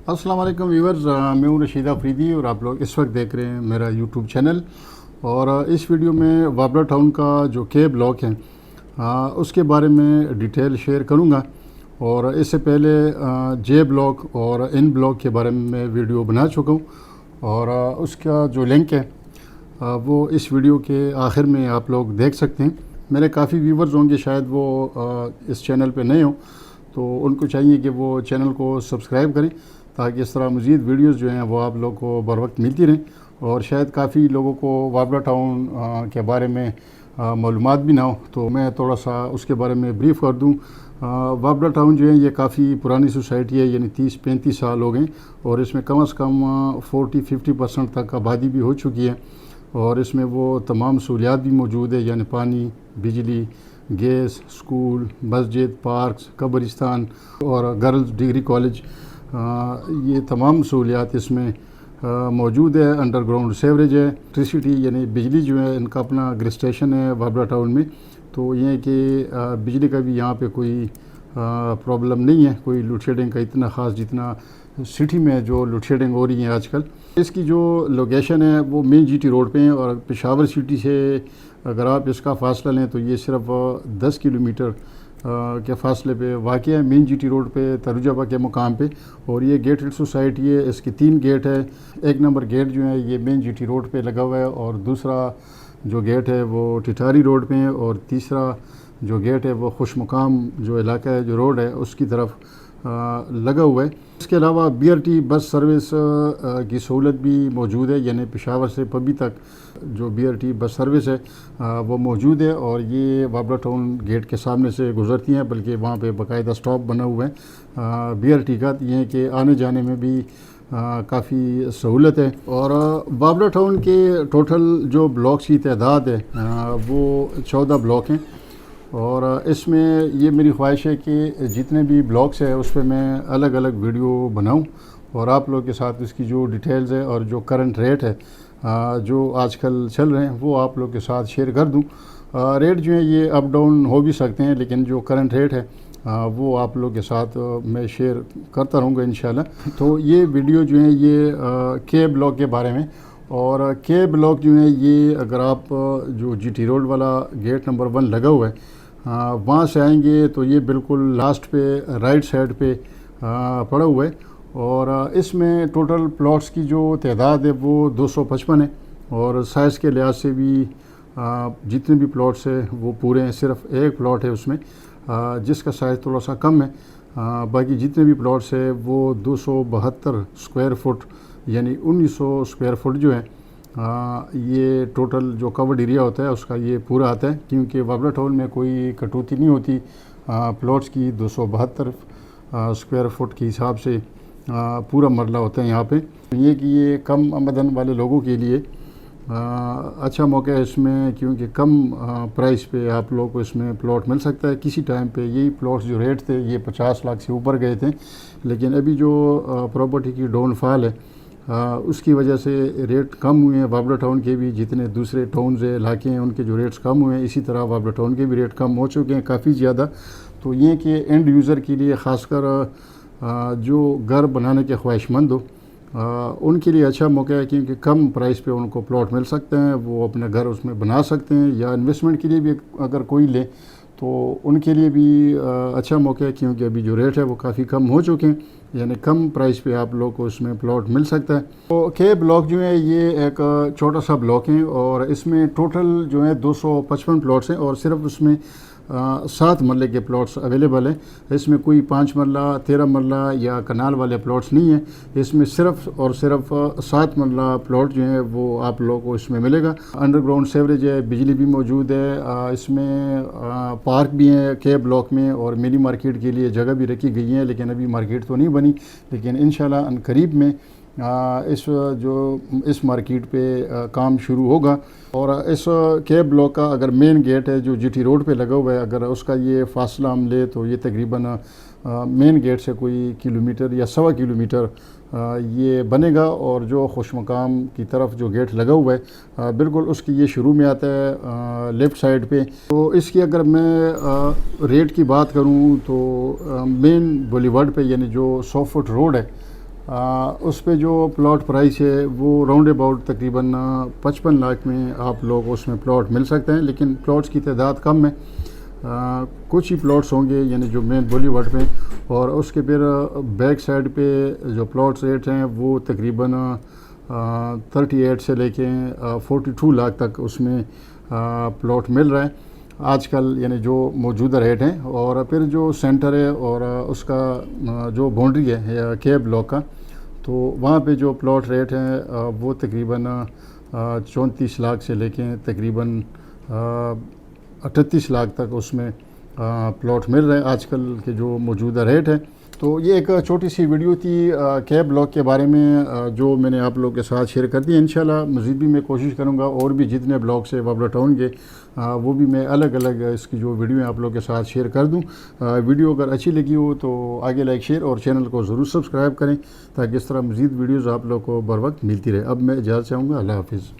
अस्सलाम वालेकुम व्यूअर्स, मैं हूँ रशीद अफरीदी और आप लोग इस वक्त देख रहे हैं मेरा यूट्यूब चैनल। और इस वीडियो में वाबला टाउन का जो के ब्लॉक है उसके बारे में डिटेल शेयर करूँगा। और इससे पहले जे ब्लॉक और इन ब्लॉक के बारे में मैं वीडियो बना चुका हूँ और उसका जो लिंक है वो इस वीडियो के आखिर में आप लोग देख सकते हैं। मेरे काफ़ी व्यूवर्स होंगे शायद वो इस चैनल पे नए हों, तो उनको चाहिए कि वो चैनल को सब्सक्राइब करें ताकि इस तरह मज़ीद वीडियोज़ जो हैं वो आप लोग को बर वक्त मिलती रहें। और शायद काफ़ी लोगों को वाबला टाउन के बारे में मालूमात भी ना हो, तो मैं थोड़ा सा उसके बारे में ब्रीफ़ कर दूँ। वाबला टाउन जो है ये काफ़ी पुरानी सोसाइटी है, यानी 30-35 साल हो गए और इसमें कम से कम 40-50% तक आबादी भी हो चुकी है। और इसमें वो तमाम सहूलियात भी मौजूद है, यानी पानी, बिजली, गैस, स्कूल, मस्जिद, पार्क्स, कब्रिस्तान और गर्ल्स डिग्री कॉलेज, ये तमाम सहूलियात इसमें मौजूद है। अंडरग्राउंड सेवरेज है, इलेक्ट्रिसिटी यानी बिजली जो है इनका अपना ग्रिड स्टेशन है वाबला टाउन में। तो ये है कि बिजली का भी यहाँ पे कोई प्रॉब्लम नहीं है, कोई लोड शेडिंग का इतना ख़ास जितना सिटी में जो लोड शेडिंग हो रही है आजकल। इसकी जो लोकेशन है वो मेन जीटी रोड पे है और पेशावर सिटी से अगर आप इसका फ़ासला लें तो ये सिर्फ 10 किलोमीटर के फ़ासले पे वाक़ है, मेन जीटी रोड पे तरुजबा के मुकाम पे। और ये गेटेड सोसाइटी है, इसकी 3 गेट है। एक नंबर गेट जो है ये मेन जीटी रोड पे लगा हुआ है और दूसरा जो गेट है वो टिटारी रोड पे है और तीसरा जो गेट है वो खुश मुकाम जो इलाका है, जो रोड है उसकी तरफ लगा हुआ है। इसके अलावा BRT बस सर्विस की सहूलत भी मौजूद है, यानी पेशावर से पबी तक जो BRT बस सर्विस है वो मौजूद है और ये वाबला टाउन गेट के सामने से गुज़रती हैं, बल्कि वहाँ पे बाकायदा स्टॉप बना हुआ है BRT का। ये कि आने जाने में भी काफ़ी सहूलत है। और वाबला टाउन के टोटल जो ब्लॉक्स की तादाद है वो 14 ब्लॉक हैं और इसमें ये मेरी ख्वाहिश है कि जितने भी ब्लॉग्स है उस पर मैं अलग अलग वीडियो बनाऊं और आप लोग के साथ इसकी जो डिटेल्स है और जो करंट रेट है जो आजकल चल रहे हैं वो आप लोग के साथ शेयर कर दूं। रेट जो है ये अप डाउन हो भी सकते हैं, लेकिन जो करंट रेट है वो आप लोग के साथ मैं शेयर करता रहूँगा इंशाल्लाह। तो ये वीडियो जो है ये के ब्लॉक के बारे में। और के ब्लॉक जो है ये अगर आप जो GT रोड वाला गेट नंबर 1 लगा हुआ है वहाँ से आएंगे तो ये बिल्कुल लास्ट पे राइट साइड पे पड़ा हुआ है। और इसमें टोटल प्लॉट्स की जो तादाद है वो 255 है और साइज़ के लिहाज से भी जितने भी प्लॉट्स है वो पूरे हैं। सिर्फ एक प्लॉट है उसमें जिसका साइज़ थोड़ा सा कम है, बाकी जितने भी प्लॉट्स है वो 272 स्क्वायर फुट यानी 1900 स्क्वायर फुट जो है ये टोटल जो कवर्ड एरिया होता है उसका ये पूरा आता है। क्योंकि वाबला टाउन में कोई कटौती नहीं होती प्लॉट्स की, 272 स्क्वायर फुट के हिसाब से पूरा मरला होता है यहाँ पे। ये कि ये कम आमदन वाले लोगों के लिए अच्छा मौका है इसमें, क्योंकि कम प्राइस पे आप लोगों को इसमें प्लॉट मिल सकता है। किसी टाइम पे यही प्लॉट्स जो रेट थे ये 50 लाख से ऊपर गए थे, लेकिन अभी जो प्रॉपर्टी की डाउनफॉल है उसकी वजह से रेट कम हुए हैं। वाबला टाउन के भी जितने दूसरे टाउन्स है इलाके हैं उनके जो रेट्स कम हुए हैं, इसी तरह वाबला टाउन के भी रेट कम हो चुके हैं काफ़ी ज़्यादा। तो ये कि एंड यूज़र के लिए ख़ासकर जो घर बनाने के ख्वाहिशमंद हो उनके लिए अच्छा मौका है, क्योंकि कम प्राइस पे उनको प्लॉट मिल सकते हैं, वो अपना घर उसमें बना सकते हैं। या इन्वेस्टमेंट के लिए भी अगर कोई ले तो उनके लिए भी अच्छा मौका है, क्योंकि अभी जो रेट है वो काफ़ी कम हो चुके हैं, यानी कम प्राइस पे आप लोग को इसमें प्लॉट मिल सकता है। तो के ब्लॉक जो है ये एक छोटा सा ब्लॉक है और इसमें टोटल जो है 255 प्लॉट्स हैं और सिर्फ उसमें 7 मरले के प्लॉट्स अवेलेबल है। इसमें कोई 5 मरला, 13 मरला या कनाल वाले प्लॉट्स नहीं है। इसमें सिर्फ और सिर्फ 7 मरला प्लॉट जो है वो आप लोगों को इसमें मिलेगा। अंडरग्राउंड सेवरेज है, बिजली भी मौजूद है, इसमें पार्क भी है के ब्लॉक में और मिनी मार्केट के लिए जगह भी रखी गई है, लेकिन अभी मार्केट तो नहीं बनी, लेकिन इंशाल्लाह अनकरीब में इस मार्केट पे काम शुरू होगा। और इस के ब्लॉक का अगर मेन गेट है जो GT रोड पे लगा हुआ है, अगर उसका ये फासला हम ले तो ये तकरीबन मेन गेट से कोई किलोमीटर या 1.25 किलोमीटर ये बनेगा। और जो खुश मकाम की तरफ जो गेट लगा हुआ है बिल्कुल उसकी ये शुरू में आता है लेफ़्ट साइड पे। तो इसकी अगर मैं रेट की बात करूँ तो मेन बॉलीवर्ड पे यानी जो 100 फुट रोड है اس پہ جو پلاٹ پرائس ہے وہ راؤنڈ اباؤٹ تقریباً 55 لاکھ میں آپ لوگ اس میں پلاٹ مل سکتے ہیں، لیکن پلاٹس کی تعداد کم ہے، کچھ ہی پلاٹس ہوں گے یعنی جو مین بولی وارڈ پہ، اور اس کے پھر بیک سائڈ پہ جو پلاٹس ریٹ ہیں وہ تقریباً 38 سے لے کے 42 لاکھ تک اس میں پلاٹ مل رہا ہے آج کل، یعنی جو موجودہ ریٹ ہیں۔ اور پھر جو سینٹر ہے اور اس کا جو باؤنڈری ہے کے بلاک کا، تو وہاں پہ جو پلاٹ ریٹ ہیں وہ تقریباً 34 لاکھ سے لے کے تقریباً 38 لاکھ تک اس میں پلاٹ مل رہے ہیں آج کل کے جو موجودہ ریٹ ہے۔ تو یہ ایک چھوٹی سی ویڈیو تھی کے بلاک کے بارے میں جو میں نے آپ لوگوں کے ساتھ شیئر کر دی۔ انشاءاللہ مزید بھی میں کوشش کروں گا اور بھی جتنے بلاکس ہیں وابلا ٹاؤن کے وہ بھی میں الگ الگ اس کی جو ویڈیو ہیں آپ لوگوں کے ساتھ شیئر کر دوں۔ ویڈیو اگر اچھی لگی ہو تو آگے لائک شیئر اور چینل کو ضرور سبسکرائب کریں تاکہ اس طرح مزید ویڈیوز آپ لوگوں کو بر وقت ملتی رہے۔ اب میں اجازت چاہوں گا، اللہ حافظ۔